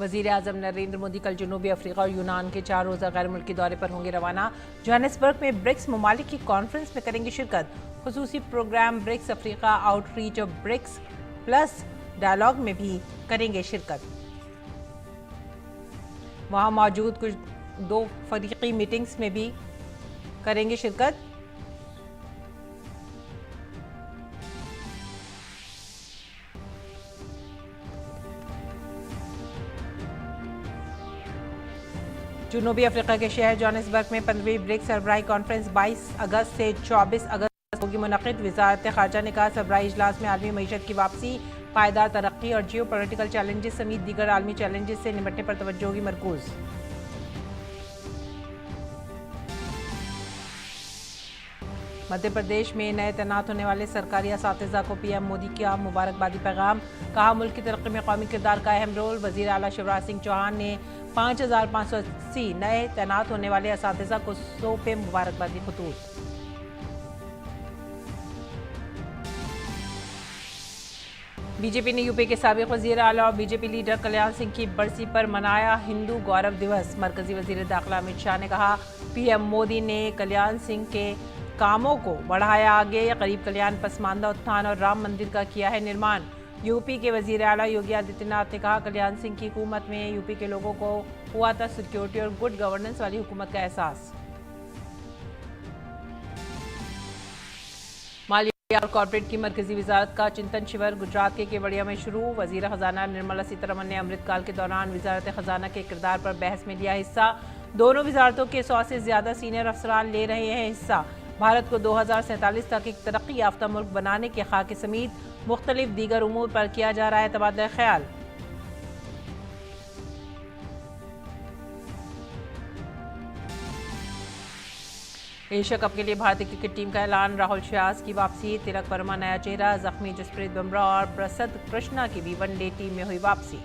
वज़ीर आज़म नरेंद्र मोदी कल जनूबी अफ्रीका और यूनान के 4 रोज़ा गैर मुल्की दौरे पर होंगे रवाना। जोहानिसबर्ग में ब्रिक्स ममालिक की कॉन्फ्रेंस में करेंगे शिरकत। खुसूसी प्रोग्राम ब्रिक्स अफ्रीका आउटरीच और ब्रिक्स प्लस डायलॉग में भी करेंगे शिरकत। वहां मौजूद कुछ 2 फरीकी मीटिंग्स में भी करेंगे शिरकत। जनूबी अफ्रीका के शहर जोहानिसबर्ग में 15वीं ब्रिक्स सरबराही कॉन्फ्रेंस 22 अगस्त से 24 अगस्त होगी मुनक़िद। वज़ारत ख़ारजा ने कहा सरबराही इजलास में आलमी मईशत की वापसी, पायदार तरक्की और जियो पॉलिटिकल चैलेंजेस समेत दीगर आलमी चैलेंजेस से निपटने पर तवज्जो होगी मरकूज़। मध्य प्रदेश में नए तैनात होने वाले सरकारी असातिज़ा को पीएम मोदी का मुबारकबादी पैगाम। कहा मुल्क की तरक्की में कौमी किरदार का अहम रोल। वज़ीर आला शिवराज सिंह चौहान ने 5580 नए तैनात होने वाले असातिज़ा को सौंपे मुबारकबादी खतूत। बीजेपी ने यूपी के साबिक़ वज़ीर आला और बीजेपी लीडर कल्याण सिंह की बरसी पर मनाया हिंदू गौरव दिवस। मरकजी वज़ीर दाखिला अमित शाह ने कहा पीएम मोदी ने कल्याण सिंह के कामों को बढ़ाया आगे। गरीब कल्याण, पसमानदा उत्थान और राम मंदिर का किया है निर्माण। यूपी के वज़ीर आला योगी आदित्यनाथ ने कहा कल्याण सिंह की हुकूमत में यूपी के लोगों को हुआ था सिक्योरिटी और गुड गवर्नेंस वाली हुकूमत का एहसास। मालिया और कॉर्पोरेट की मरकजी वजारत का चिंतन शिविर गुजरात के केवड़िया में शुरू। वज़ीर खजाना निर्मला सीतारमण ने अमृतकाल के दौरान वजारत खजाना के किरदार पर बहस में लिया हिस्सा। दोनों वजारतों के 100 से ज्यादा सीनियर अफसरान ले रहे हैं हिस्सा। भारत को 2047 तक एक तरक्की याफ्ता मुल्क बनाने के खाके समेत मुख्तलिफ दीगर उमूर पर किया जा रहा है तबादला ख्याल। एशिया कप के लिए भारतीय क्रिकेट टीम का ऐलान। राहुल श्यास की वापसी, तिलक वर्मा नया चेहरा, जख्मी जसप्रीत बुमराह और प्रसिद्ध कृष्णा की भी वनडे टीम में हुई वापसी।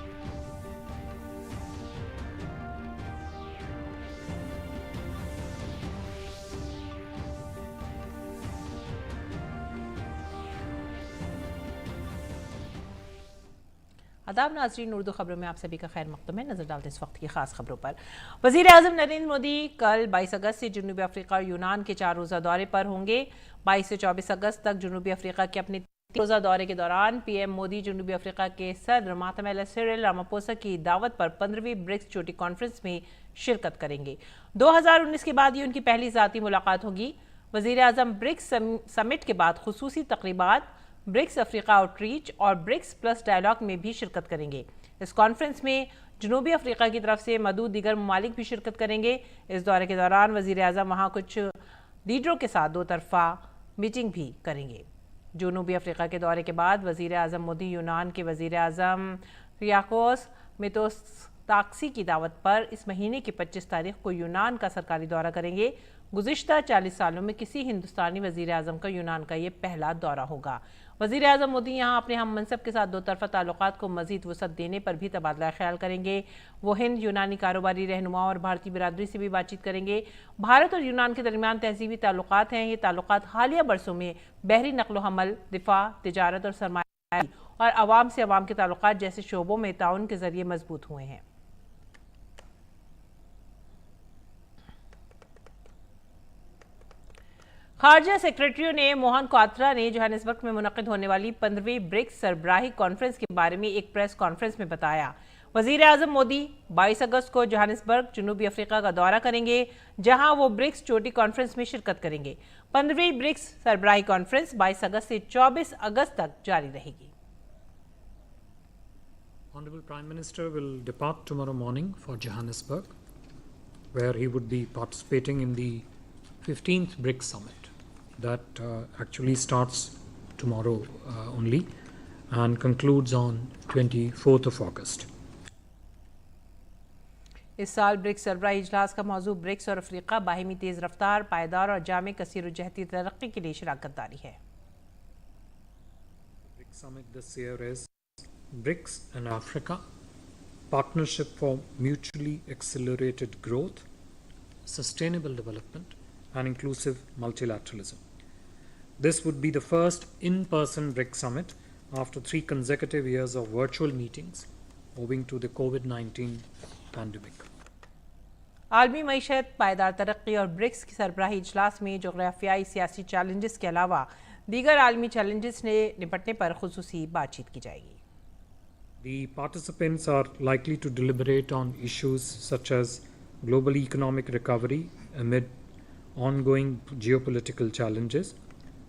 आदाब नाज़रीन, उर्दू खबरों में आप सभी का खैर मक़दम है। नजर डालते इस वक्त की खास खबरों पर। वज़ीर आज़म नरेंद्र मोदी कल 22 अगस्त से जनूबी अफ्रीका और यूनान के 4 रोज़ा दौरे पर होंगे। 22 से 24 अगस्त तक जनूबी अफ्रीका के अपने 3 रोज़ा दौरे के दौरान पीएम मोदी जनूबी अफ्रीका के सदर मातहमुल सिरिल रामापोसा की दावत पर 15वीं ब्रिक्स चोटी कॉन्फ्रेंस में शिरकत करेंगे। 2019 के बाद ये उनकी पहली ज़ाती मुलाकात होगी। वज़ीर आज़म ब्रिक्स समिट के बाद खुसूसी तक़रीबात, ब्रिक्स अफ्रीका आउटरीच और ब्रिक्स प्लस डायलॉग में भी शिरकत करेंगे। इस कॉन्फ्रेंस में जनूबी अफ्रीका की तरफ से मौजूद दीगर ममालिक भी शिरकत करेंगे। इस दौरे के दौरान वज़ीर आज़म वहाँ कुछ लीडरों के साथ 2 तरफ़ा मीटिंग भी करेंगे। जनूबी अफ्रीका के दौरे के बाद वज़ीर आज़म मोदी यूनान के वज़ीर आज़म रियाकोस मित्सोताक्सी की दावत पर इस महीने की 25 तारीख को यूनान का सरकारी दौरा करेंगे। गुज़िश्ता 40 सालों में किसी हिंदुस्तानी वज़ीर आज़म का यूनान का ये पहला दौरा होगा। वज़ीर आज़म मोदी यहाँ अपने हम मनसब के साथ 2 तरफ़ा ताल्लुकात को मज़ीद वसअत देने पर भी तबादला ख्याल करेंगे। वो हिंद यूनानी कारोबारी रहनुमाओं और भारतीय बिरादरी से भी बातचीत करेंगे। भारत और यूनान के दरमियान तहज़ीबी ताल्लुकात हैं। ये ताल्लुकात हालिया बरसों में बहरी नक़्ल हमल, दिफा, तिजारत और सरमायादारी और अवाम से अवाम के ताल्लुकात जैसे शोबों में ताउन के ज़रिए मजबूत हुए हैं। खारजा सेक्रेटरी ने मोहन क्वात्रा ने जोहानिसबर्ग में मुनक़िद होने वाली 15वीं ब्रिक्स सरबराही कॉन्फ्रेंस के बारे में एक प्रेस कॉन्फ्रेंस में बताया वज़ीर आज़म मोदी 22 अगस्त को जोहानिसबर्ग जनूबी अफ्रीका का दौरा करेंगे, जहां वो ब्रिक्स चोटी कॉन्फ्रेंस में शिरकत करेंगे। 15वीं ब्रिक्स सरबराही कॉन्फ्रेंस 22 अगस्त से 24 अगस्त तक जारी रहेगी। Honorable Prime Minister will depart tomorrow morning for Johannesburg, where he would be participating in the 15th BRICS Summit that actually starts tomorrow only and concludes on 24th of August. इस साल BRICS सरबराही इजलास का मौजू BRICS और Africa बाहिमी तेज रफ्तार, पायदार और जामे कसीर जहती तरक्की के लिए शराकत दारी है। BRICS Summit this year is BRICS and Africa, Partnership for Mutually Accelerated Growth, Sustainable Development and Inclusive Multilateralism. This would be the first in-person BRICS Summit after 3 consecutive years of virtual meetings owing to the COVID-19 pandemic. आलमी मईशत, पायदार तरक्की और BRICS की सरबराही इजलास में जोग्राफियाई सियासी challenges के अलावा दीगर आलमी चैलेंजेस से निपटने पर खुसूसी बातचीत की जाएगी। The participants are likely to deliberate on issues such as global economic recovery amid ongoing geopolitical challenges,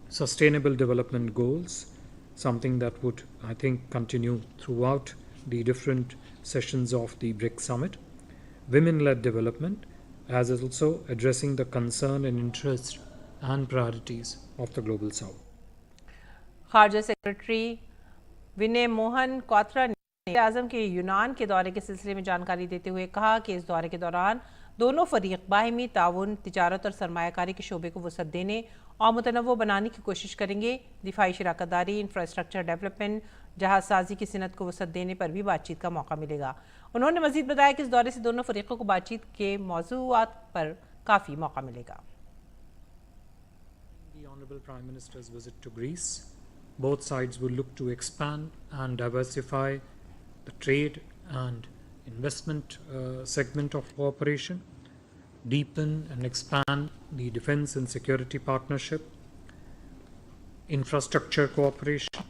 sustainable development goals, something that would, I think, continue throughout the different sessions of the BRICS summit, women-led development, as also addressing the concern and interests and priorities of the global south. खारजा secretary Vinay Mohan Kwatra ने आज़म के यूनान के दौरे के सिलसिले में जानकारी देते हुए कहा कि इस दौरे के दौरान दोनों फरीक बाहिमी ताउन, तिजारत और सरमायाकारी के शोबे को वसअत देने और मुतनव्वो बनाने की कोशिश करेंगे। दिफाई शराकतदारी, इंफ्रास्ट्रक्चर डेवलपमेंट, जहाज साजी की सनत को वसअत देने पर भी बातचीत का मौका मिलेगा। उन्होंने मजीद बताया कि इस दौरे से दोनों फरीकों को बातचीत के मौज़ूआत पर काफ़ी मौका मिलेगा। The Honourable Prime Minister's visit to Greece, both sides will look to expand and diversify the trade and investment segment of cooperation, deepen and expand the defence and security partnership, infrastructure cooperation,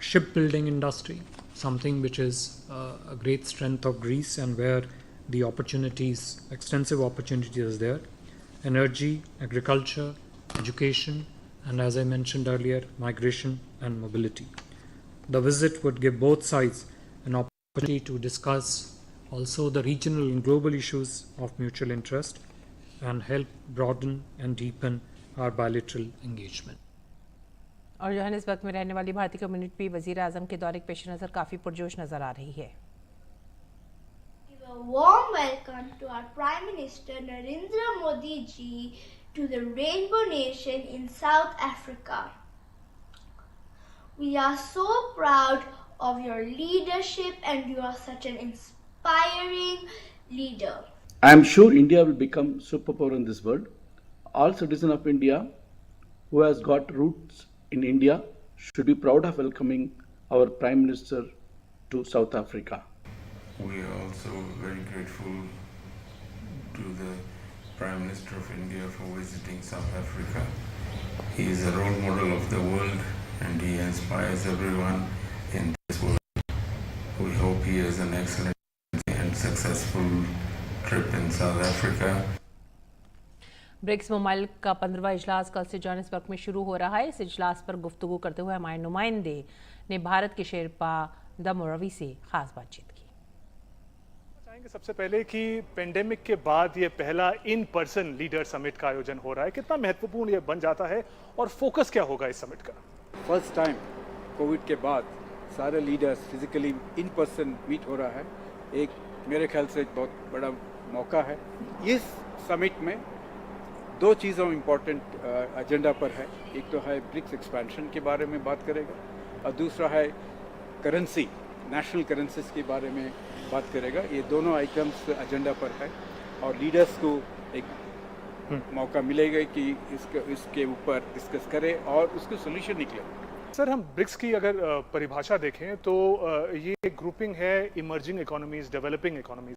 shipbuilding industry, something which is a great strength of Greece and where the opportunities, extensive opportunities are there, energy, agriculture, education, and as I mentioned earlier, migration and mobility. The visit would give both sides an opportunity to discuss also the regional and global issues of mutual interest and help broaden and deepen our bilateral engagement. और Johannesburg में रहने वाली भारतीय community भी वज़ीर आज़म के दौरे के पेश नज़र काफ़ी पुरजोश नज़र आ रही है। A warm welcome to our Prime Minister Narendra Modi ji to the Rainbow Nation in South Africa. We are so proud of your leadership and you are such an inspiring leader. I am sure India will become superpower in this world. All citizens of India who has got roots in India should be proud of welcoming our Prime Minister to South Africa. We are also very grateful to the Prime Minister of India for visiting South Africa. He is a role model of the world and he inspires everyone in this world. We hope he has an excellent and successful trip in South Africa. BRICS मुमालिक का 15वां इजलास कल से Johannesburg में शुरू हो रहा है। इस इजलास पर गुफ्तगू करते हुए हमारे नुमाइंदे ने भारत के शेरपा दमो रवि से खास बातचीत की। चाहेंगे सबसे पहले कि पेंडेमिक के बाद ये पहला इन पर्सन लीडर समिट का आयोजन हो रहा है, कितना महत्वपूर्ण ये बन जाता है और फोकस क्या होगा इस समिट का? फर्स्ट टाइम कोविड के बाद सारे leaders physically in person meet हो रहा है। एक मेरे ख्याल से एक बहुत बड़ा मौका है। इस समिट में दो चीज़ों इम्पोर्टेंट एजेंडा पर है। एक तो है ब्रिक्स एक्सपेंशन के बारे में बात करेगा और दूसरा है करेंसी, नेशनल करेंसीज के बारे में बात करेगा। ये दोनों आइटम्स एजेंडा पर है और लीडर्स को एक मौका मिलेगा कि इसके ऊपर डिस्कस करें और उसके सोल्यूशन निकले। सर, हम ब्रिक्स की अगर परिभाषा देखें तो ये ग्रुपिंग है इमर्जिंग इकोनॉमीज, डेवलपिंग इकोनॉमीज।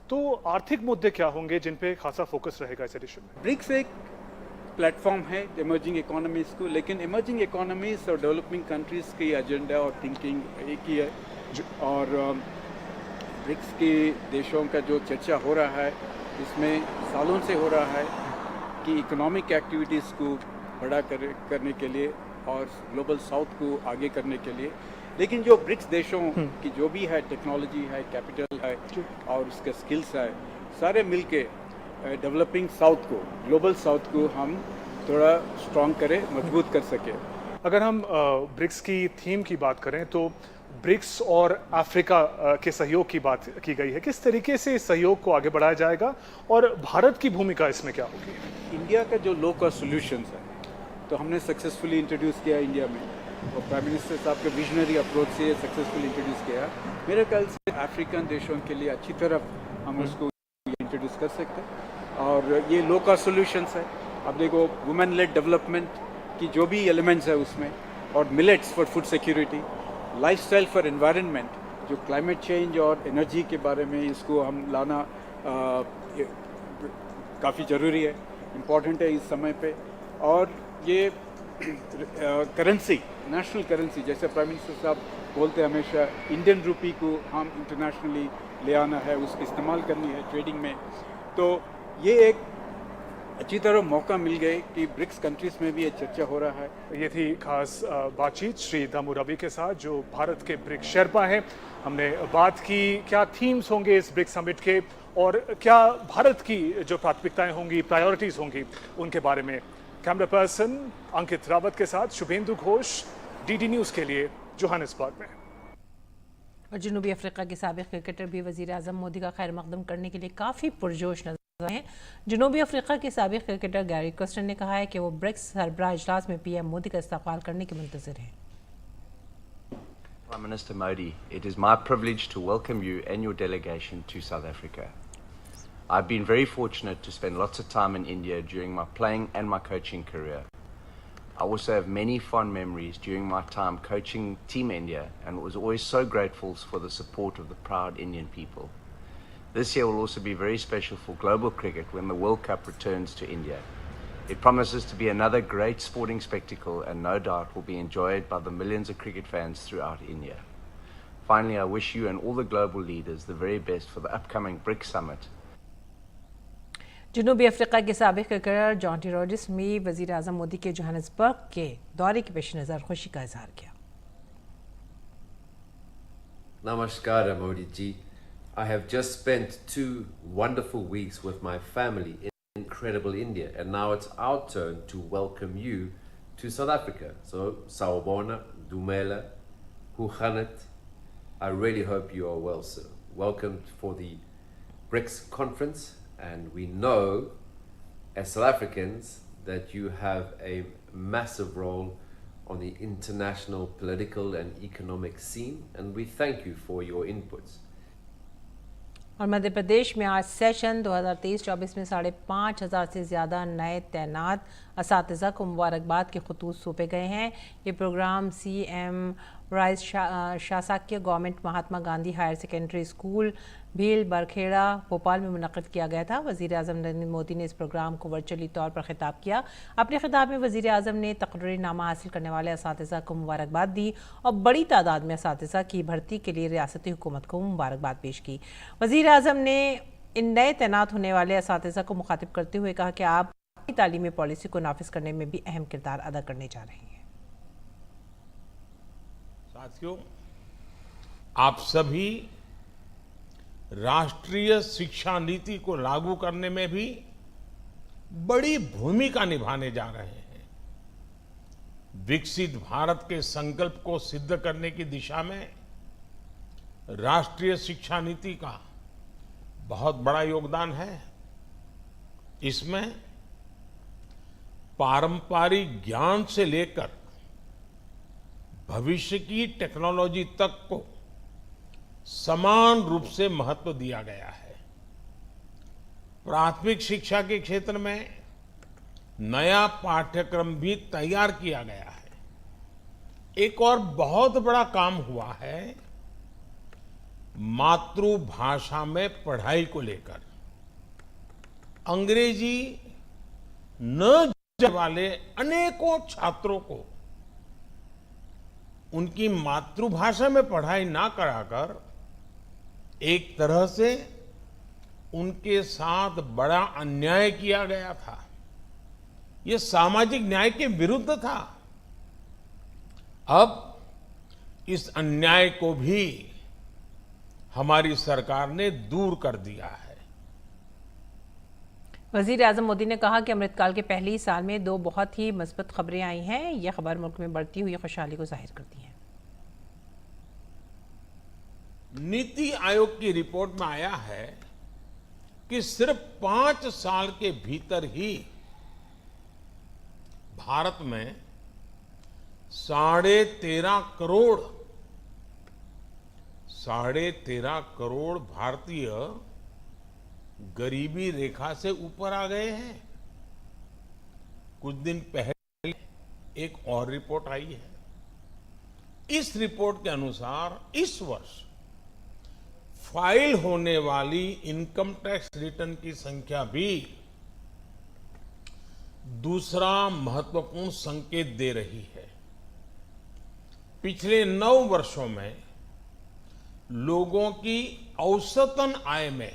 तो आर्थिक मुद्दे क्या होंगे जिन पे खासा फोकस रहेगा इस एडिशन में? ब्रिक्स एक प्लेटफॉर्म है इमर्जिंग इकोनॉमीज़ को, लेकिन इमर्जिंग इकोनॉमीज़ और डेवलपिंग कंट्रीज़ की एजेंडा और थिंकिंग एक ही है। और ब्रिक्स के देशों का जो चर्चा हो रहा है इसमें सालों से हो रहा है कि इकोनॉमिक एक्टिविटीज़ को बड़ा करने के लिए और ग्लोबल साउथ को आगे करने के लिए। लेकिन जो ब्रिक्स देशों की जो भी है टेक्नोलॉजी है, कैपिटल है और उसके स्किल्स है, सारे मिलके डेवलपिंग साउथ को, ग्लोबल साउथ को हम थोड़ा स्ट्रॉन्ग करें, मजबूत कर सके। अगर हम ब्रिक्स की थीम की बात करें तो ब्रिक्स और अफ्रीका के सहयोग की बात की गई है। किस तरीके से इस सहयोग को आगे बढ़ाया जाएगा और भारत की भूमिका इसमें क्या होगी? इंडिया का जो लो कॉस्ट सोल्यूशंस है तो हमने सक्सेसफुली इंट्रोड्यूस किया इंडिया में और प्राइम मिनिस्टर साहब के विजनरी अप्रोच से सक्सेसफुली इंट्रोड्यूस किया। मेरे ख्याल से अफ्रीकन देशों के लिए अच्छी तरह हम उसको इंट्रोड्यूस कर सकते हैं और ये लो कॉस्ट सोल्यूशंस है। अब देखो वुमेन लेड डेवलपमेंट की जो भी एलिमेंट्स है उसमें और millets for food security, lifestyle for environment, जो क्लाइमेट चेंज और एनर्जी के बारे में इसको हम लाना काफ़ी ज़रूरी है, इम्पॉर्टेंट है इस समय पे। और ये करेंसी, नेशनल करेंसी, जैसे प्राइम मिनिस्टर साहब बोलते हैं हमेशा, इंडियन रूपी को हम इंटरनेशनली ले आना है, उसका इस्तेमाल करनी है ट्रेडिंग में। तो ये एक अच्छी तरह मौका मिल गए कि ब्रिक्स कंट्रीज़ में भी ये चर्चा हो रहा है। ये थी खास बातचीत श्री दामू रवि के साथ, जो भारत के ब्रिक्स शेरपा हैं। हमने बात की क्या थीम्स होंगे इस ब्रिक्स समिट के और क्या भारत की जो प्राथमिकताएं होंगी, प्रायोरिटीज़ होंगी, उनके बारे में। कैमरा पर्सन अंकित रावत के साथ शुभेंदु घोष, डीडी न्यूज़ के लिए जोहानिसबर्ग में। और जनूबी अफ्रीका के साबिक क्रिकेटर भी वज़ीर आज़म मोदी का खैर मकदम करने के लिए काफ़ी पुरजोश नजर आए हैं। जनूबी अफ्रीका के साबिक क्रिकेटर गैरी कोस्टन ने कहा है कि वो ब्रिक्स सरबराह इजलास में पीएम मोदी का इस्तकबाल करने के मुंतज़िर हैं। Prime Minister Modi, it is my privilege to welcome you and your delegation to South Africa. I've been very fortunate to spend lots of time in India during my playing and my coaching career. I also have many fond memories during my time coaching Team India and was always so grateful for the support of the proud Indian people. This year will also be very special for global cricket when the World Cup returns to India. It promises to be another great sporting spectacle and no doubt will be enjoyed by the millions of cricket fans throughout India. Finally, I wish you and all the global leaders the very best for the upcoming BRICS Summit. जनूबी Africa के साबिक cricketer Jonty Rogers में वज़ीर आज़म मोदी के Johannesburg के दौरे के पेश नज़र खुशी का इजहार किया। Namaskar, Modi ji. I have just spent 2 wonderful weeks with my family in incredible India, and now it's our turn to welcome you to South Africa. So, Sawubona, Dumela, Huchanet. I really hope you are well, sir. Welcome for the BRICS conference. And we know, as South Africans, that you have a massive role on the international political and economic scene, and we thank you for your inputs. और मध्य प्रदेश में आज session 2023-24 में 5,500 से ज़्यादा नए तैनात असातिज़ा को मुबारकबाद के खतूत सौंपे गए हैं। ये प्रोग्राम CM राइस शासकीय government Mahatma Gandhi higher secondary school Bhil Barkheda Bhopal में मुनक़िद किया गया था। वज़ीर आज़म नरेंद्र मोदी ने इस प्रोग्राम को वर्चुअली तौर पर खिताब किया। अपने खिताब में वज़ीर आज़म ने तक़र्रीरनामा हासिल करने वाले असातिज़ा को मुबारकबाद दी और बड़ी तादाद में असातिज़ा की भर्ती के लिए रियासती हुकूमत को मुबारकबाद पेश की। वज़ीर आज़म ने इन नए तैनात होने वाले असातिज़ा को मुखातिब करते हुए कहा कि आप तालीमी पॉलिसी को नाफिज करने में भी अहम किरदार अदा करने जा रहे हैं। साथियों, आप सभी राष्ट्रीय शिक्षा नीति को लागू करने में भी बड़ी भूमिका निभाने जा रहे हैं। विकसित भारत के संकल्प को सिद्ध करने की दिशा में राष्ट्रीय शिक्षा नीति का बहुत बड़ा योगदान है। इसमें पारंपरिक ज्ञान से लेकर भविष्य की टेक्नोलॉजी तक को समान रूप से महत्व दिया गया है। प्राथमिक शिक्षा के क्षेत्र में नया पाठ्यक्रम भी तैयार किया गया है। एक और बहुत बड़ा काम हुआ है मातृभाषा में पढ़ाई को लेकर। अंग्रेजी न जानने वाले अनेकों छात्रों को उनकी मातृभाषा में पढ़ाई ना कराकर एक तरह से उनके साथ बड़ा अन्याय किया गया था। यह सामाजिक न्याय के विरुद्ध था। अब इस अन्याय को भी हमारी सरकार ने दूर कर दिया है। वज़ीर आज़म मोदी ने कहा कि अमृतकाल के पहले ही साल में 2 बहुत ही मस्बत खबरें आई हैं। यह खबर मुल्क में बढ़ती हुई खुशहाली को जाहिर करती है। नीति आयोग की रिपोर्ट में आया है कि सिर्फ 5 साल के भीतर ही भारत में 13.5 करोड़ भारतीय गरीबी रेखा से ऊपर आ गए हैं। कुछ दिन पहले एक और रिपोर्ट आई है। इस रिपोर्ट के अनुसार इस वर्ष फाइल होने वाली इनकम टैक्स रिटर्न की संख्या भी दूसरा महत्वपूर्ण संकेत दे रही है। पिछले 9 वर्षों में लोगों की औसतन आय में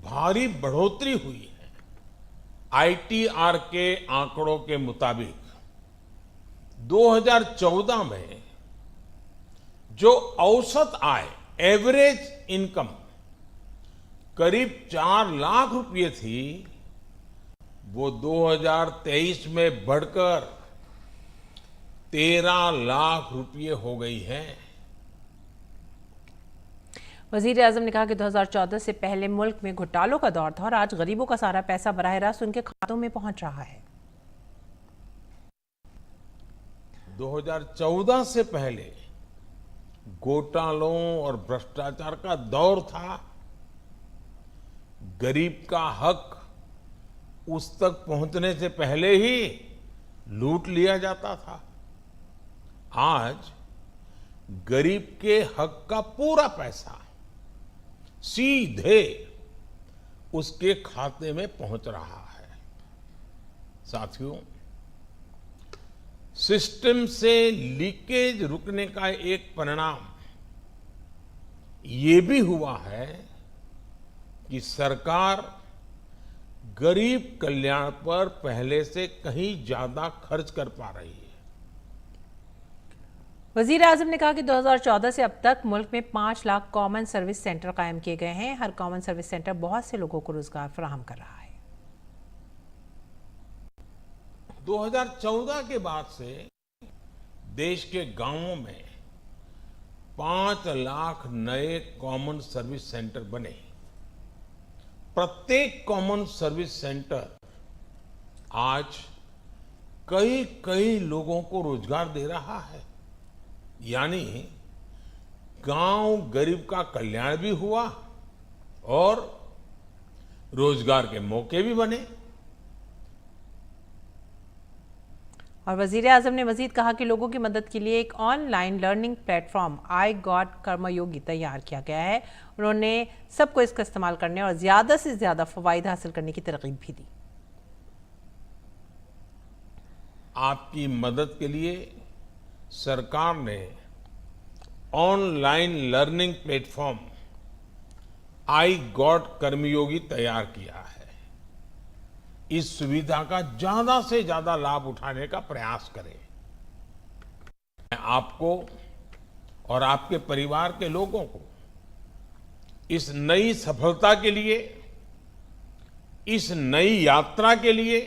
भारी बढ़ोतरी हुई है। आईटीआर के आंकड़ों के मुताबिक 2014 में जो औसत आय एवरेज इनकम करीब 4 लाख रुपए थी, वो 2023 में बढ़कर 13 लाख रुपए हो गई है। वजीर आजम ने कहा कि 2014 से पहले मुल्क में घोटालों का दौर था और आज गरीबों का सारा पैसा बराह रास्त उनके खातों में पहुंच रहा है। 2014 से पहले घोटालों और भ्रष्टाचार का दौर था। गरीब का हक उस तक पहुंचने से पहले ही लूट लिया जाता था। आज गरीब के हक का पूरा पैसा सीधे उसके खाते में पहुंच रहा है। साथियों, सिस्टम से लीकेज रुकने का एक परिणाम ये भी हुआ है कि सरकार गरीब कल्याण पर पहले से कहीं ज्यादा खर्च कर पा रही है। वजीर आजम ने कहा कि 2014 से अब तक मुल्क में 5 लाख कॉमन सर्विस सेंटर कायम किए गए हैं। हर कॉमन सर्विस सेंटर बहुत से लोगों को रोजगार फराहम कर रहा है। 2014 के बाद से देश के गांवों में 5 लाख नए कॉमन सर्विस सेंटर बने। प्रत्येक कॉमन सर्विस सेंटर आज कई कई लोगों को रोजगार दे रहा है। यानी गांव गरीब का कल्याण भी हुआ और रोजगार के मौके भी बने। और वजीर आजम ने मजीद कहा कि लोगों की मदद के लिए एक online learning platform iGOT Karmayogi तैयार किया गया है। उन्होंने सबको इसका इस्तेमाल करने और ज्यादा से ज्यादा फवाइद हासिल करने की तरकीब भी दी। आपकी मदद के लिए सरकार ने online learning platform iGOT Karmayogi तैयार किया है। इस सुविधा का ज्यादा से ज्यादा लाभ उठाने का प्रयास करें। मैं आपको और आपके परिवार के लोगों को इस नई सफलता के लिए, इस नई यात्रा के लिए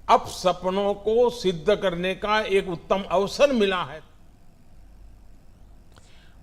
अब सपनों को सिद्ध करने का एक उत्तम अवसर मिला है।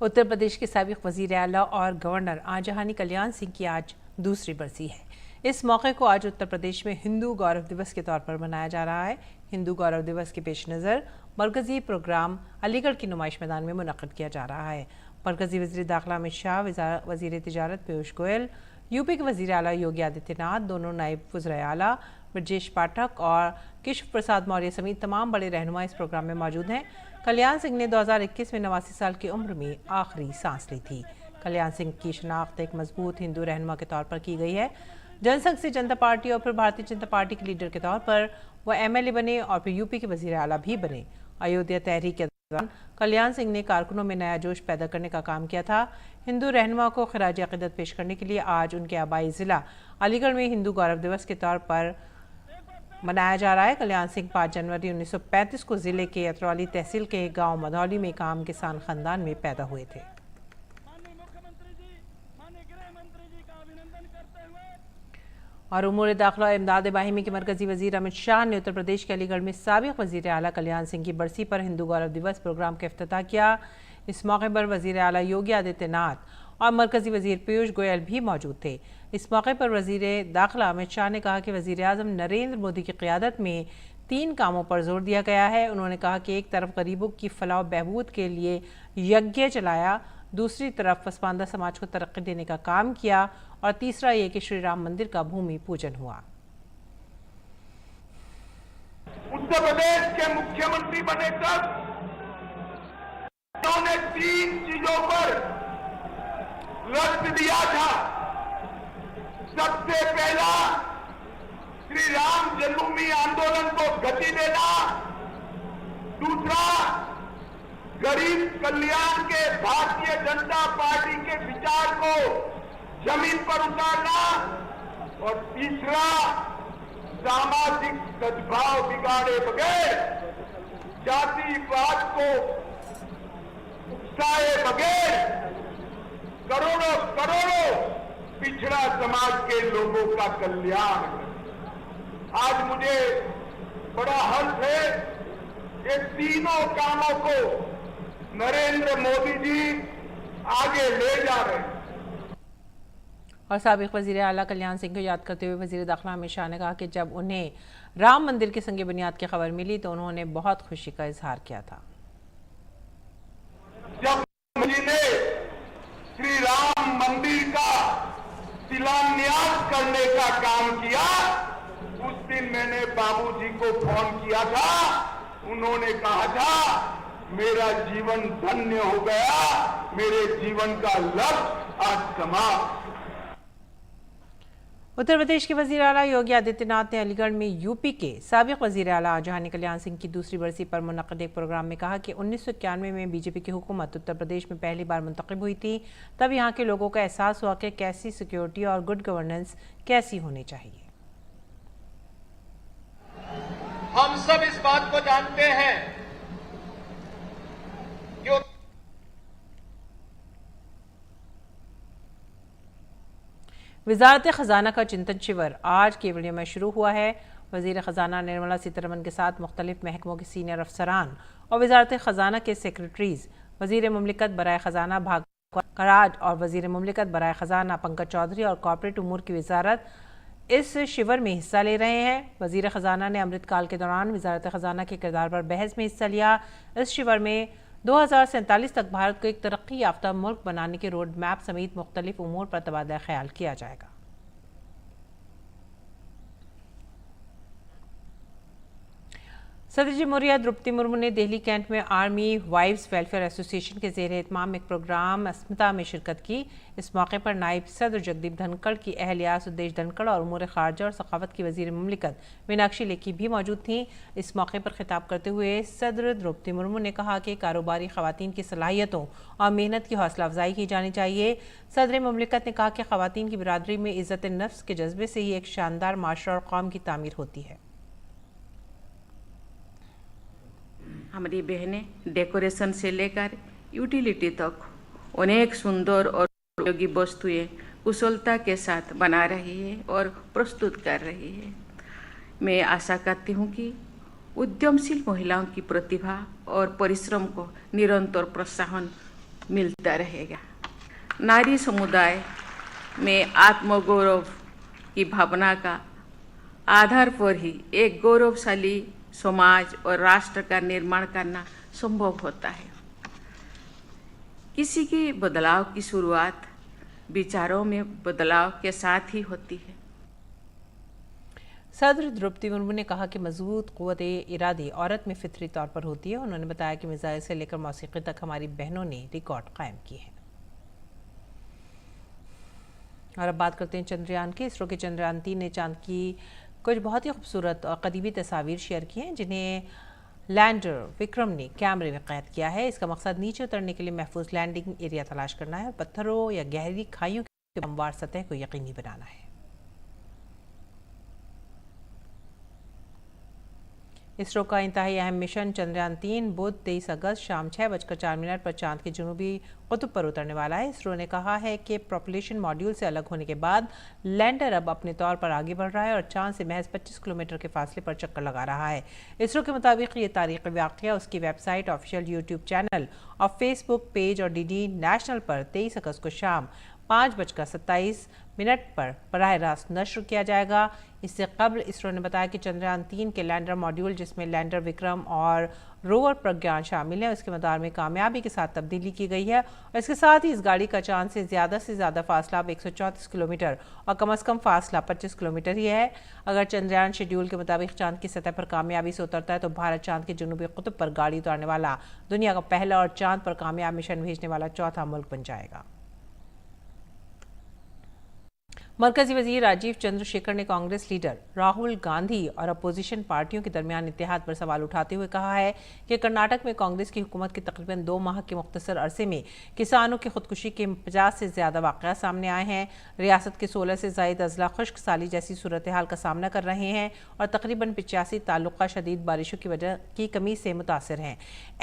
उत्तर प्रदेश के साबिक वजीर आला और गवर्नर आजहानी कल्याण सिंह की आज दूसरी बरसी है। इस मौके को आज उत्तर प्रदेश में हिंदू गौरव दिवस के तौर पर मनाया जा रहा है। हिंदू गौरव दिवस के पेश नज़र मरकजी प्रोग्राम अलीगढ़ की नुमाइश मैदान में मुनक़्क़िद किया जा रहा है। मरकजी वज़ीर दाखिला अमित शाह, वज़ीर तिजारत पीयूष गोयल, यूपी के वज़ीर आला योगी आदित्यनाथ, दोनों नायब वज़ीर आला ब्रजेश पाठक और केशव प्रसाद मौर्य समेत तमाम बड़े रहनुमा इस प्रोग्राम में मौजूद हैं। कल्याण सिंह ने 2021 में 89 साल की उम्र में आखिरी सांस ली थी। कल्याण सिंह की शनाख्त एक मजबूत हिंदू रहनुमा के तौर पर की गई है। जनसंघ से जनता पार्टी और फिर भारतीय जनता पार्टी के लीडर के तौर पर वह एमएलए बने और फिर यूपी के वज़ीर आला भी बने। अयोध्या तहरीक के दौरान कल्याण सिंह ने कारकुनों में नया जोश पैदा करने का काम किया था। हिंदू रहनुमा को खिराज अक़ीदत पेश करने के लिए आज उनके आबाई ज़िला अलीगढ़ में हिंदू गौरव दिवस के तौर पर मनाया जा रहा है। कल्याण सिंह 5 जनवरी 1935 को जिले के अतरौली तहसील के गांव मधौली में एक आम किसान खानदान में पैदा हुए थे। और उमूर दाखिला और इमदाद बाहिमी के मरकजी वजीर अमित शाह ने उत्तर प्रदेश के अलीगढ़ में साबिक वजीर आला कल्याण सिंह की बरसी पर हिंदू गौरव दिवस प्रोग्राम का इफ्तिताह किया। इस मौके पर वजीर आला योगी आदित्यनाथ और मरकजी वजीर पीयूष गोयल भी मौजूद थे। इस मौके पर वजीर दाखिला अमित शाह ने कहा कि वजीर आज़म नरेंद्र मोदी की क़ियादत में 3 कामों पर जोर दिया गया है। उन्होंने कहा कि एक तरफ गरीबों की फलाह बहबूद के लिए यज्ञ चलाया, दूसरी तरफ पसमानदा समाज को तरक्की देने का काम किया और तीसरा ये कि श्री राम मंदिर का भूमि पूजन हुआ। उत्तर प्रदेश के मुख्यमंत्री बने तक उन्होंने 3 चीजों पर लक्ष्य दिया था। सबसे पहला श्री राम जन्मभूमि आंदोलन को गति देना, दूसरा गरीब कल्याण के भारतीय जनता पार्टी के विचार को जमीन पर उतारना, और तीसरा सामाजिक सद्भाव बिगाड़े बगैर, जातिवाद को उकसाए बगैर करोड़ों करोड़ों पिछड़ा समाज के लोगों का कल्याण। आज मुझे बड़ा हर्ष है, ये तीनों कामों को नरेंद्र मोदी जी आगे ले जा रहे हैं। और साबिक वजीर आला कल्याण सिंह को याद करते हुए वजीर दाखिला अमित शाह ने कहा कि जब उन्हें राम मंदिर की संग बुनियाद की खबर मिली तो उन्होंने बहुत खुशी का इजहार किया था। जब मोदी ने श्री राम मंदिर का शिलान्यास करने का काम किया, उस दिन मैंने बाबूजी को फोन किया था। उन्होंने कहा था मेरा जीवन धन्य हो गया, मेरे जीवन का लक्ष्य आज समाप्त। उत्तर प्रदेश के वजीर आला योगी आदित्यनाथ ने अलीगढ़ में यूपी के साबिक वजीर आला आजहानी कल्याण सिंह की दूसरी बरसी पर मुनक़्क़द एक प्रोग्राम में कहा कि 1991 में बीजेपी की हुकूमत उत्तर प्रदेश में पहली बार मुंतखब हुई थी। तब यहाँ के लोगों को एहसास हुआ कि कैसी सिक्योरिटी और गुड गवर्नेंस कैसी होनी चाहिए। हम सब इस बात को जानते हैं कि वजारत खजाना का चिंतन शिविर आज केवड़िया में शुरू हुआ है। वजीर खजाना निर्मला सीतारमन के साथ मुख्तलिफ महकमों के सीनियर अफसरान और वजारत खजाना के सेक्रेटरीज, वजीर मुमलिकत बराए खजाना भागवत कराज और वजीर मुमलिकत बराए खजाना पंकज चौधरी और कॉर्पोरेट उमूर की वजारत इस शिविर में हिस्सा ले रहे हैं। वजीर खजाना ने अमृतकाल के दौरान वजारत खजाना के किरदार पर बहस में हिस्सा लिया। इस शिविर में 2047 तक भारत को एक तरक्की याफ्ता मुल्क बनाने के रोड मैप समेत मुख्तलिफ उमूर पर तबादला ख्याल किया जाएगा। सदर जमहूरिया द्रौपदी मुर्मू ने दिल्ली कैंट में आर्मी वाइव्स वेलफेयर एसोसिएशन के ज़ेर एहतमाम एक प्रोग्राम अस्मिता में शिरकत की। इस मौके पर नायब सदर जगदीप धनखड़ की अहलिया सुदेश धनखड़ और उमूर खारजा और सखावत की वजीर मुमलिकत मीनाक्षी लेखी भी मौजूद थीं। इस मौके पर खिताब करते हुए सदर द्रौपदी मुर्मू ने कहा कि कारोबारी खवातीन की सलाहियतों और मेहनत की हौसला अफजाई की जानी चाहिए। सदर मुमलिकत ने कहा कि खवातीन की बिरादरी में इज़्ज़त नफ्स के जज्बे से ही एक शानदार माशरा और कौम की तामीर होती है। हमारी बहनें डेकोरेशन से लेकर यूटिलिटी तक अनेक सुंदर और उपयोगी वस्तुएं कुशलता के साथ बना रही है और प्रस्तुत कर रही है। मैं आशा करती हूं कि उद्यमशील महिलाओं की प्रतिभा और परिश्रम को निरंतर प्रोत्साहन मिलता रहेगा। नारी समुदाय में आत्मगौरव की भावना का आधार पर ही एक गौरवशाली समाज और राष्ट्र का निर्माण करना संभव होता है। किसी की बदलाव की शुरुआत विचारों में बदलाव के साथ ही होती है। सदर द्रौपदी मुर्मू ने कहा कि मजबूत क़ुव्वत इरादी औरत में फितरी तौर पर होती है। उन्होंने बताया कि मिज़ाइल से लेकर मौसीक़ी तक हमारी बहनों ने रिकॉर्ड कायम किए हैं। और अब बात करते हैं चंद्रयान की। इसरो के चंद्रयान 3 ने चांद की कुछ बहुत ही खूबसूरत और करीबी तस्वीर शेयर की हैं, जिन्हें लैंडर विक्रम ने कैमरे में कैद किया है। इसका मकसद नीचे उतरने के लिए महफूज लैंडिंग एरिया तलाश करना है और पत्थरों या गहरी खाइयों की हमवार सतह को यकीनी बनाना है। इसरो का इंतहाई अहम मिशन चंद्रयान 3 बुध 23 अगस्त शाम 6:04 पर चांद के जनूबी कुतुब पर उतरने वाला है। इसरो ने कहा है कि प्रोपल्शन मॉड्यूल से अलग होने के बाद लैंडर अब अपने तौर पर आगे बढ़ रहा है और चांद से महज 25 किलोमीटर के फासले पर चक्कर लगा रहा है। इसरो के मुताबिक ये तारीखी वाक़या उसकी वेबसाइट, ऑफिशियल यूट्यूब चैनल और फेसबुक पेज और डीडी नेशनल पर 23 अगस्त को शाम 5:27 पर बराह रास्त नश्र किया जाएगा। इससे कबल इसरो ने बताया कि चंद्रयान 3 के लैंडर मॉड्यूल, जिसमें लैंडर विक्रम और रोवर प्रज्ञान शामिल है, उसके मदार में कामयाबी के साथ तब्दीली की गई है और इसके साथ ही इस गाड़ी का चांद से ज़्यादा फासला अब 134 किलोमीटर और कम अज़ कम फासला 25 किलोमीटर ही है। अगर चंद्रयान शेड्यूल के मुताबिक चांद की सतह पर कामयाबी से उतरता है तो भारत चांद के जनूबी कुतुब पर गाड़ी उतारने वाला दुनिया का पहला और चांद पर कामयाब मिशन भेजने वाला चौथा मुल्क बन जाएगा। मरकजी वजीर राजीव चंद्रशेखर ने कांग्रेस लीडर राहुल गांधी और अपोजिशन पार्टियों के दरमियान इत्तेहाद पर सवाल उठाते हुए कहा है कि कर्नाटक में कांग्रेस की हुकूमत के तकरीबन 2 माह के मुख्तसर अरसे में किसानों की खुदकुशी के 50 से ज़्यादा वाक़यात सामने आए हैं। रियासत के 16 से ज़ायद अजला खुश्क साली जैसी सूरत हाल का सामना कर रहे हैं और तकरीबन 85 ताल्लुका शदीद बारिशों की वजह की कमी से मुतासर हैं।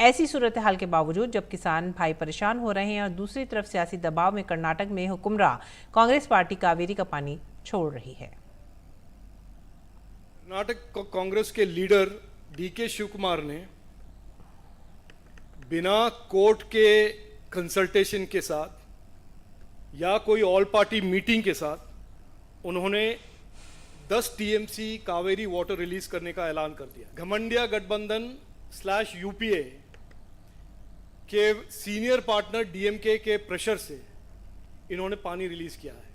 ऐसी सूरत हाल के बावजूद जब किसान भाई परेशान हो रहे हैं और दूसरी तरफ सियासी दबाव में कर्नाटक में हुक्मरां कांग्रेस पार्टी कावेरी का पानी छोड़ रही है। कर्नाटक कांग्रेस के लीडर डीके शिव कुमार ने बिना कोर्ट के कंसल्टेशन के साथ या कोई ऑल पार्टी मीटिंग के साथ उन्होंने 10 टीएमसी कावेरी वाटर रिलीज करने का ऐलान कर दिया। घमंडिया गठबंधन / यूपीए के सीनियर पार्टनर डीएमके के प्रेशर से इन्होंने पानी रिलीज किया है।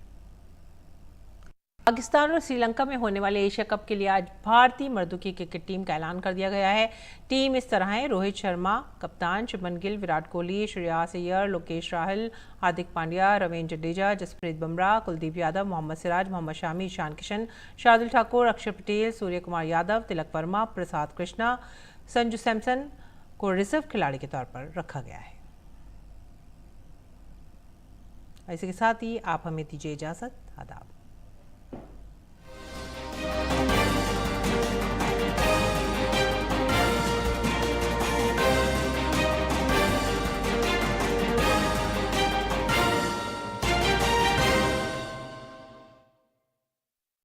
पाकिस्तान और श्रीलंका में होने वाले एशिया कप के लिए आज भारतीय मर्दों की क्रिकेट टीम का ऐलान कर दिया गया है। टीम इस तरह है: रोहित शर्मा कप्तान, शुभमन गिल, विराट कोहली, श्रेयस अय्यर, लोकेश राहुल, हार्दिक पांड्या, रवींद्र जडेजा, जसप्रीत बुमराह, कुलदीप यादव, मोहम्मद सिराज, मोहम्मद शामी, ईशान किशन, शार्दुल ठाकुर, अक्षर पटेल, सूर्य कुमार यादव, तिलक वर्मा, प्रसाद कृष्णा, संजू सैमसन को रिजर्व खिलाड़ी के तौर पर रखा गया है। इसी के साथ ही आप हमें दीजिए इजाजत। आदाब।